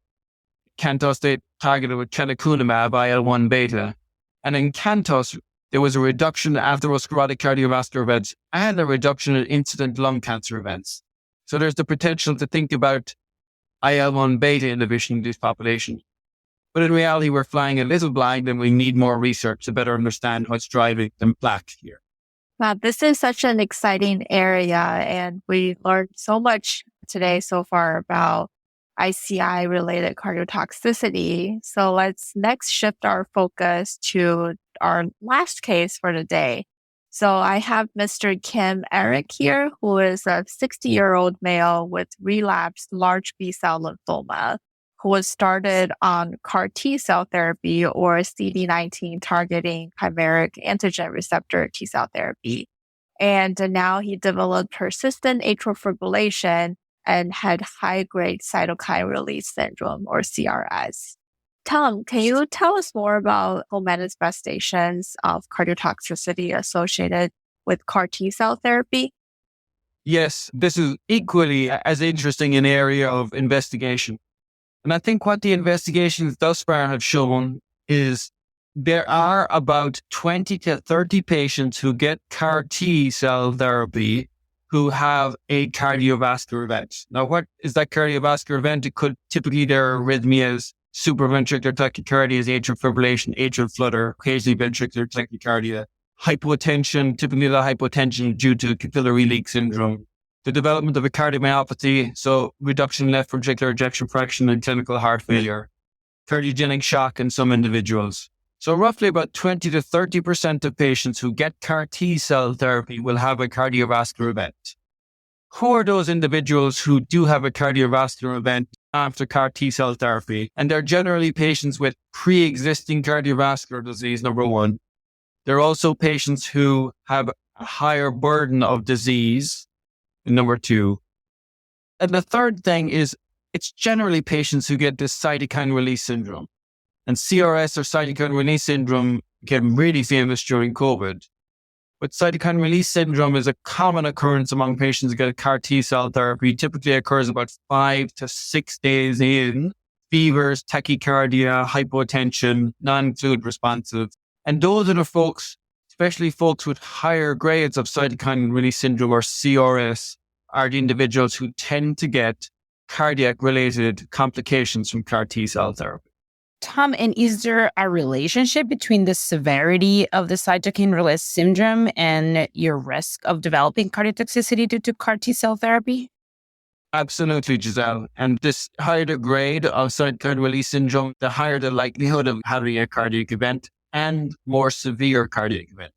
CANTOS, they targeted with canakinumab, IL-1 beta. And in CANTOS, there was a reduction in atherosclerotic cardiovascular events and a reduction in incident lung cancer events. So there's the potential to think about IL-1 beta inhibition in this population. But in reality, we're flying a little blind and we need more research to better understand what's driving the plaque here. Wow, this is such an exciting area, and we learned so much today so far about ICI-related cardiotoxicity. So let's next shift our focus to our last case for the day. So I have Mr. Kim Eric here, who is a 60-year-old male with relapsed large B-cell lymphoma, who was started on CAR T-cell therapy or CD19 targeting chimeric antigen receptor T-cell therapy. And now he developed persistent atrial fibrillation and had high-grade cytokine release syndrome or CRS. Tom, can you tell us more about the manifestations of cardiotoxicity associated with CAR T-cell therapy? Yes, this is equally as interesting an area of investigation. And I think what the investigations thus far have shown is there are about 20 to 30 patients who get CAR T-cell therapy who have a cardiovascular event. Now, what is that cardiovascular event? It could typically there are arrhythmias, supraventricular tachycardia, atrial fibrillation, atrial flutter, occasionally ventricular tachycardia, hypotension, typically the hypotension due to capillary leak syndrome, the development of a cardiomyopathy, so reduction in left ventricular ejection fraction and clinical heart failure, cardiogenic shock in some individuals. So roughly about 20 to 30% of patients who get CAR T-cell therapy will have a cardiovascular event. Who are those individuals who do have a cardiovascular event after CAR T-cell therapy? And they're generally patients with pre-existing cardiovascular disease, number one. They're also patients who have a higher burden of disease, number two. And the third thing is it's generally patients who get this cytokine release syndrome. And CRS or cytokine release syndrome became really famous during COVID. But cytokine release syndrome is a common occurrence among patients who get CAR T-cell therapy. Typically occurs about 5 to 6 days in. Fevers, tachycardia, hypotension, non-fluid responsive. And those are the folks, especially folks with higher grades of cytokine release syndrome or CRS, are the individuals who tend to get cardiac-related complications from CAR T-cell therapy. Tom, and is there a relationship between the severity of the cytokine release syndrome and your risk of developing cardiotoxicity due to CAR T-cell therapy? Absolutely, Giselle. And this higher the grade of cytokine release syndrome, the higher the likelihood of having a cardiac event and more severe cardiac event.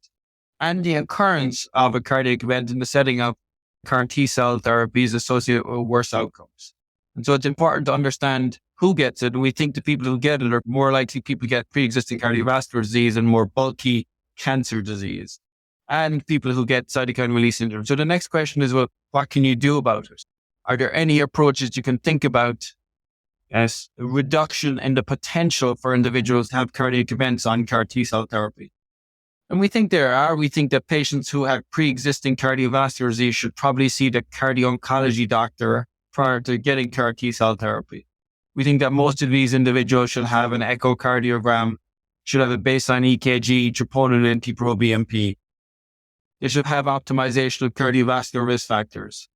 And the occurrence of a cardiac event in the setting of CAR T-cell therapy is associated with worse outcomes. And so it's important to understand who gets it. And we think the people who get it are more likely people who get pre-existing cardiovascular disease and more bulky cancer disease, and people who get cytokine release syndrome. So the next question is, well, what can you do about it? Are there any approaches you can think about as a reduction in the potential for individuals to have cardiac events on CAR T-cell therapy? And we think there are. We think that patients who have pre-existing cardiovascular disease should probably see the cardio-oncology doctor prior to getting CAR T-cell therapy. We think that most of these individuals should have an echocardiogram, should have a baseline EKG, troponin, and NT-proBNP. They should have optimization of cardiovascular risk factors.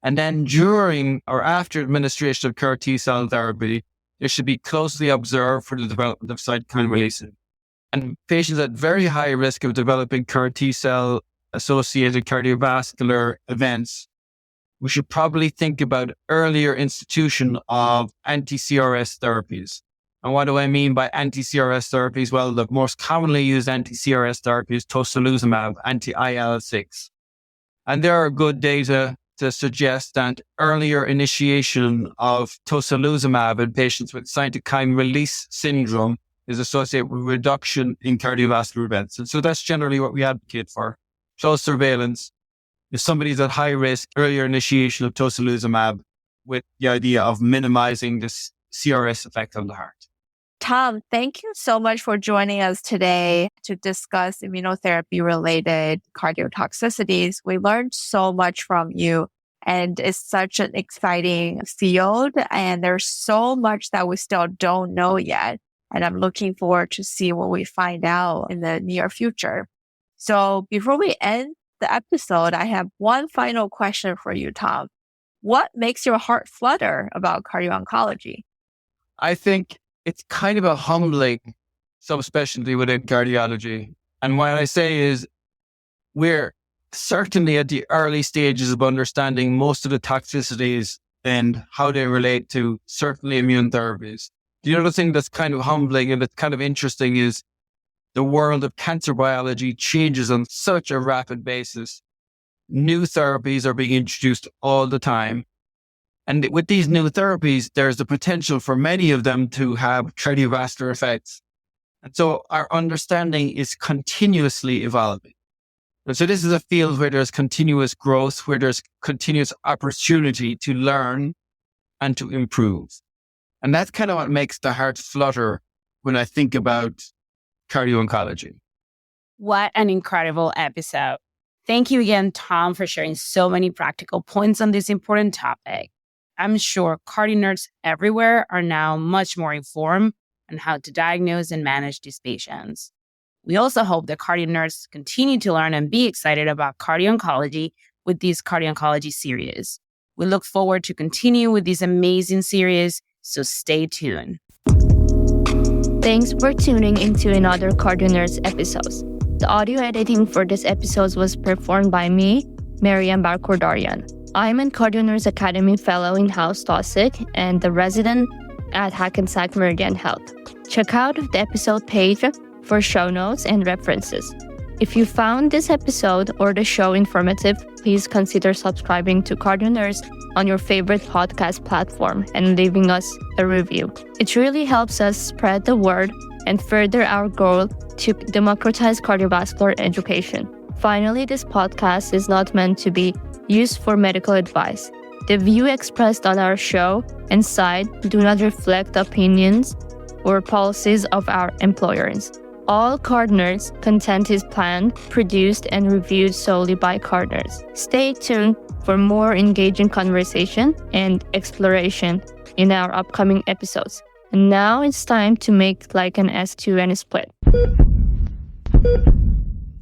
And then during or after administration of CAR T-cell therapy, they should be closely observed for the development of cytokine release. And patients at very high risk of developing CAR T-cell associated cardiovascular events, we should probably think about earlier institution of anti-CRS therapies. And what do I mean by anti-CRS therapies? Well, the most commonly used anti-CRS therapy is tocilizumab, anti-IL-6. And there are good data to suggest that earlier initiation of tocilizumab in patients with cytokine release syndrome is associated with reduction in cardiovascular events. And so that's generally what we advocate for. Close surveillance. If somebody's at high risk, earlier initiation of tocilizumab with the idea of minimizing this CRS effect on the heart. Tom, thank you so much for joining us today to discuss immunotherapy-related cardiotoxicities. We learned so much from you, and it's such an exciting field, and there's so much that we still don't know yet. And I'm looking forward to see what we find out in the near future. So before we end the episode, I have one final question for you, Tom. What makes your heart flutter about cardio-oncology? I think it's kind of a humbling subspecialty within cardiology. And what I say is we're certainly at the early stages of understanding most of the toxicities and how they relate to certainly immune therapies. The other thing that's kind of humbling and that's kind of interesting is the world of cancer biology changes on such a rapid basis. New therapies are being introduced all the time. And with these new therapies, there's the potential for many of them to have cardiovascular effects. And so our understanding is continuously evolving. And so this is a field where there's continuous growth, where there's continuous opportunity to learn and to improve. And that's kind of what makes the heart flutter when I think about cardio-oncology. What an incredible episode. Thank you again, Tom, for sharing so many practical points on this important topic. I'm sure CardioNerds everywhere are now much more informed on how to diagnose and manage these patients. We also hope that CardioNerds continue to learn and be excited about cardio-oncology with this CardioOncology series. We look forward to continue with this amazing series, so stay tuned. Thanks for tuning into another CardioNerds episode. The audio editing for this episode was performed by me, Mariam Barkordarian. I'm a CardioNerds Academy Fellow in House Toxic and the resident at Hackensack Meridian Health. Check out the episode page for show notes and references. If you found this episode or the show informative, please consider subscribing to CardioNerds on your favorite podcast platform and leaving us a review. It really helps us spread the word and further our goal to democratize cardiovascular education. Finally, this podcast is not meant to be used for medical advice. The view expressed on our show and site do not reflect the opinions or policies of our employers. All CardioNerds content is planned, produced, and reviewed solely by CardioNerds. Stay tuned for more engaging conversation and exploration in our upcoming episodes. And now it's time to make like an S2 and a split.